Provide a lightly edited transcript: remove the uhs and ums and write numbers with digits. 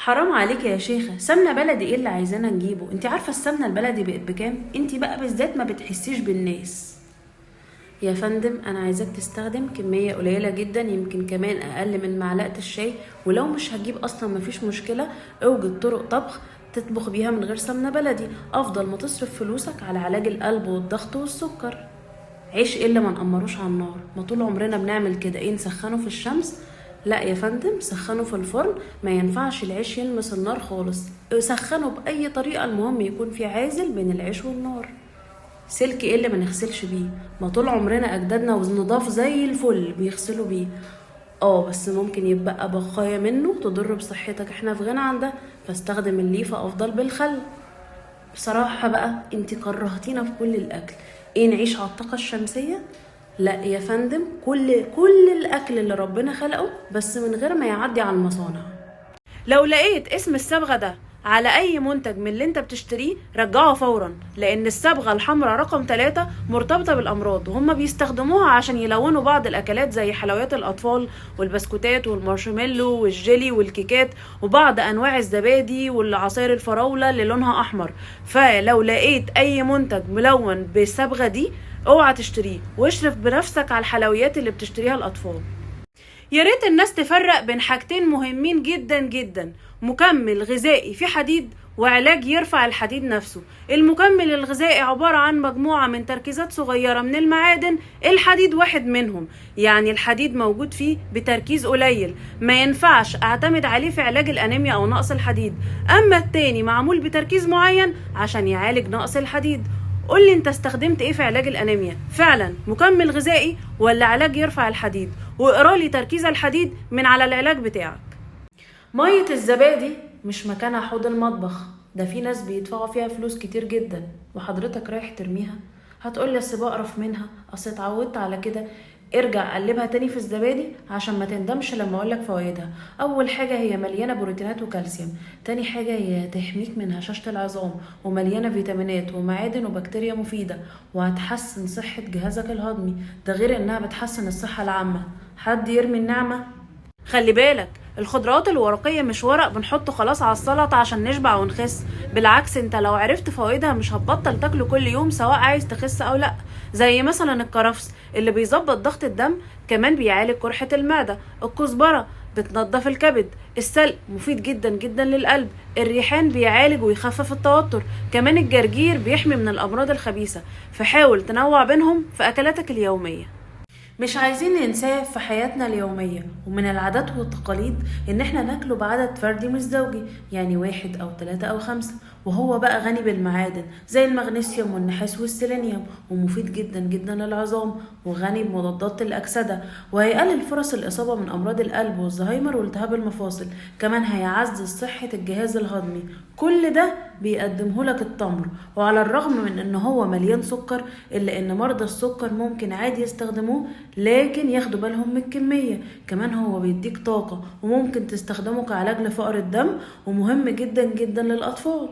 حرام عليك يا شيخة، سمنة بلدي ايه اللي عايزانا نجيبه؟ انت عارفة السمنة البلدي بقت بكام؟ انت بقى بالذات ما بتحسيش بالناس. يا فندم انا عايزاك تستخدم كمية قليلة جدا، يمكن كمان اقل من معلقة الشاي. ولو مش هتجيب اصلا مفيش مشكلة، اوجد طرق طبخ تطبخ بيها من غير سمنة بلدي، افضل ما تصرف فلوسك على علاج القلب والضغط والسكر. عيش ايه اللي ما نقمروش على النار؟ ما طول عمرنا بنعمل كده، ايه نسخنه في الشمس؟ لا يا فندم، سخنه في الفرن. ما ينفعش العيش يلمس النار خالص، سخنه باي طريقه، المهم يكون في عازل بين العيش والنار. سلك ايه اللي ما نغسلش بيه؟ ما طول عمرنا اجدادنا نضاف زي الفل بيغسلوا بيه. اه بس ممكن يبقى بقايا منه تضر بصحتك، احنا في غنى عن ده، فاستخدم الليفه افضل بالخل. بصراحة بقى انتي كرهتينا في كل الأكل. ايه نعيش على الطاقة الشمسية؟ لا يا فندم، كل الأكل اللي ربنا خلقه، بس من غير ما يعدي على المصانع. لو لقيت اسم الصبغة ده على أي منتج من اللي انت بتشتريه رجعه فورا، لأن الصبغة الحمراء رقم 3 مرتبطة بالأمراض، وهم بيستخدموها عشان يلونوا بعض الأكلات زي حلويات الأطفال والبسكوتات والمارشميلو والجيلي والكيكات وبعض أنواع الزبادي والعصير الفراولة اللي لونها أحمر. فلو لقيت أي منتج ملون بالصبغة دي اوعى تشتريه، واشرف بنفسك على الحلويات اللي بتشتريها الأطفال. يا ريت الناس تفرق بين حاجتين مهمين جدا جدا: مكمل غذائي فيه حديد، وعلاج يرفع الحديد نفسه. المكمل الغذائي عبارة عن مجموعة من تركيزات صغيرة من المعادن، الحديد واحد منهم، يعني الحديد موجود فيه بتركيز قليل، ما ينفعش اعتمد عليه في علاج الانيميا او نقص الحديد. اما التاني معمول بتركيز معين عشان يعالج نقص الحديد. قولي انت استخدمت ايه في علاج الانيميا؟ فعلا مكمل غذائي ولا علاج يرفع الحديد؟ واقرالي تركيز الحديد من على العلاج بتاعك. مية الزبادي مش مكانها حوض المطبخ، ده في ناس بيدفعوا فيها فلوس كتير جدا وحضرتك رايح ترميها. هتقولي اصل بقرف منها، اصل اتعودت على كده. ارجع قلبها تاني في الزبادي عشان ما تندمش لما اقولك فوائدها. اول حاجة هي مليانة بروتينات وكالسيوم، تاني حاجة هي تحميك من هشاشة العظام، ومليانة فيتامينات ومعادن وبكتيريا مفيدة، وهتحسن صحة جهازك الهضمي، ده غير انها بتحسن الصحة العامة. حد يرمي النعمة؟ خلي بالك، الخضروات الورقية مش ورق بنحطه خلاص على السلطة عشان نشبع ونخس. بالعكس، انت لو عرفت فوائدها مش هتبطل تاكله كل يوم سواء عايز تخس او لا. زي مثلا الكرفس اللي بيظبط ضغط الدم، كمان بيعالج قرحة المعدة. الكزبرة بتنظف الكبد. السلق مفيد جدا جدا للقلب. الريحان بيعالج ويخفف التوتر. كمان الجرجير بيحمي من الامراض الخبيثة. فحاول تنوع بينهم في اكلاتك اليومية. مش عايزين ننساه في حياتنا اليومية. ومن العادات والتقاليد ان احنا ناكله بعدد فردي مش زوجي، يعني 1 أو 3 أو 5، وهو بقى غني بالمعادن زي المغنيسيوم والنحاس والسيلينيوم، ومفيد جدا جدا للعظام، وغني بمضادات الأكسدة، وهيقلل فرص الإصابة من أمراض القلب والزهايمر والتهاب المفاصل. كمان هيعزز صحة الجهاز الهضمي. كل ده بيقدمه لك التمر، وعلى الرغم من ان هو مليان سكر الا ان مرضى السكر ممكن عادي يستخدموه، لكن ياخدوا بالهم من الكمية. كمان هو بيديك طاقة، وممكن تستخدمه كعلاج لفقر الدم، ومهم جدا جدا للأطفال.